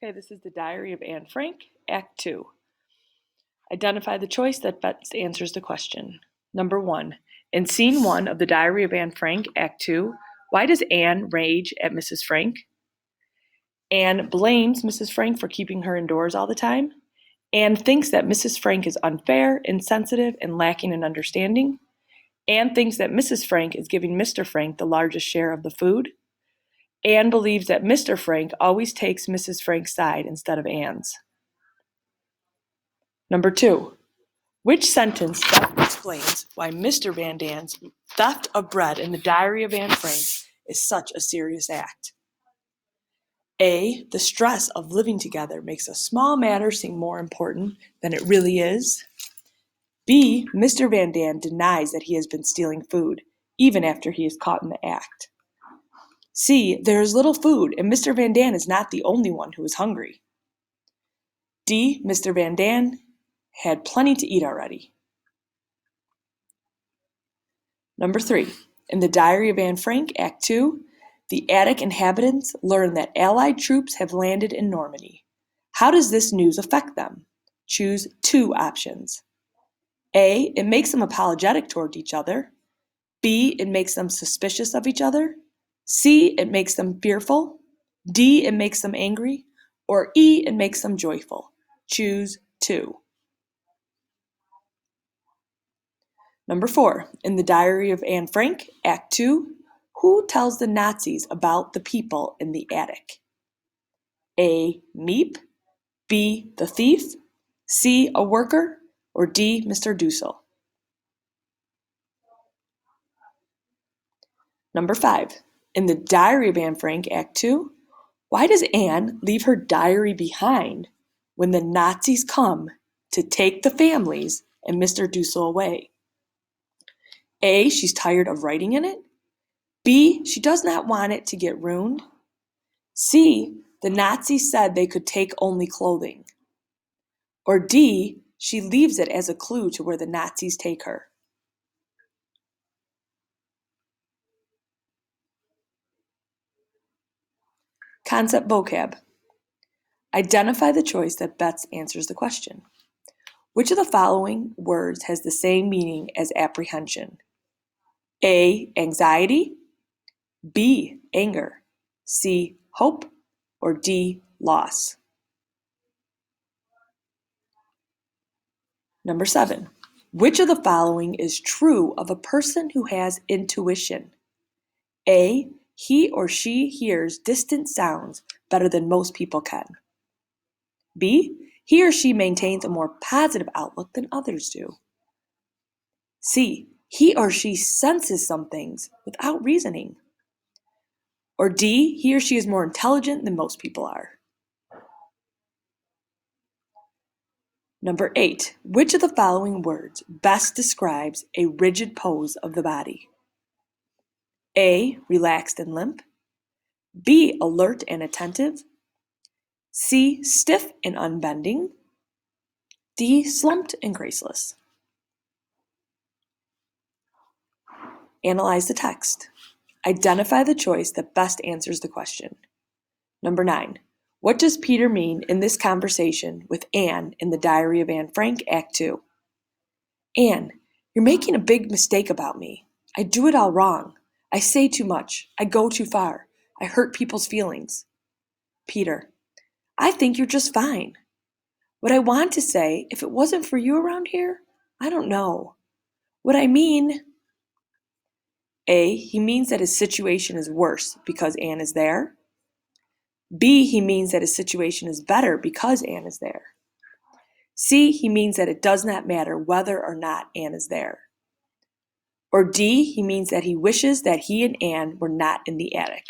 Okay, this is the Diary of Anne Frank, Act 2. Identify the choice that best answers the question. Number 1. In Scene 1 of the Diary of Anne Frank, Act 2, why does Anne rage at Mrs. Frank? Anne blames Mrs. Frank for keeping her indoors all the time. Anne thinks that Mrs. Frank is unfair, insensitive, and lacking in understanding. Anne thinks that Mrs. Frank is giving Mr. Frank the largest share of the food. Anne believes that Mr. Frank always takes Mrs. Frank's side instead of Anne's. Number 2. Which sentence best explains why Mr. Van Dan's theft of bread in the Diary of Anne Frank is such a serious act? A. The stress of living together makes a small matter seem more important than it really is. B. Mr. Van Dan denies that he has been stealing food, even after he is caught in the act. C. There is little food, and Mr. Van Dan is not the only one who is hungry. D. Mr. Van Dan had plenty to eat already. Number 3. In the Diary of Anne Frank, Act 2, the attic inhabitants learn that Allied troops have landed in Normandy. How does this news affect them? Choose 2 options. A. It makes them apologetic toward each other. B. It makes them suspicious of each other. C. It makes them fearful. D. It makes them angry. Or E. It makes them joyful. Choose 2. Number 4. In the Diary of Anne Frank, Act 2, who tells the Nazis about the people in the attic? A. Miep. B. The thief. C. A worker. Or D. Mr. Dussel. Number 5. In the Diary of Anne Frank, Act 2, why does Anne leave her diary behind when the Nazis come to take the families and Mr. Dussel away? A. She's tired of writing in it. B. She does not want it to get ruined. C. The Nazis said they could take only clothing. Or D. She leaves it as a clue to where the Nazis take her. Concept vocab. Identify the choice that best answers the question. Which of the following words has the same meaning as apprehension? A. Anxiety. B. Anger. C. Hope. Or D. Loss. Number 7. Which of the following is true of a person who has intuition? A. He or she hears distant sounds better than most people can. B. He or she maintains a more positive outlook than others do. C. He or she senses some things without reasoning. Or D. He or she is more intelligent than most people are. Number 8. Which of the following words best describes a rigid pose of the body? A. Relaxed and limp. B. Alert and attentive. C. Stiff and unbending. D. Slumped and graceless. Analyze the text. Identify the choice that best answers the question. Number 9. What does Peter mean in this conversation with Anne in the Diary of Anne Frank, Act 2? Anne, you're making a big mistake about me. I do it all wrong. I say too much. I go too far. I hurt people's feelings. Peter, I think you're just fine. What I want to say, if it wasn't for you around here, I don't know. What I mean... A. He means that his situation is worse because Anne is there. B. He means that his situation is better because Anne is there. C. He means that it does not matter whether or not Anne is there. Or D. He means that he wishes that he and Anne were not in the attic.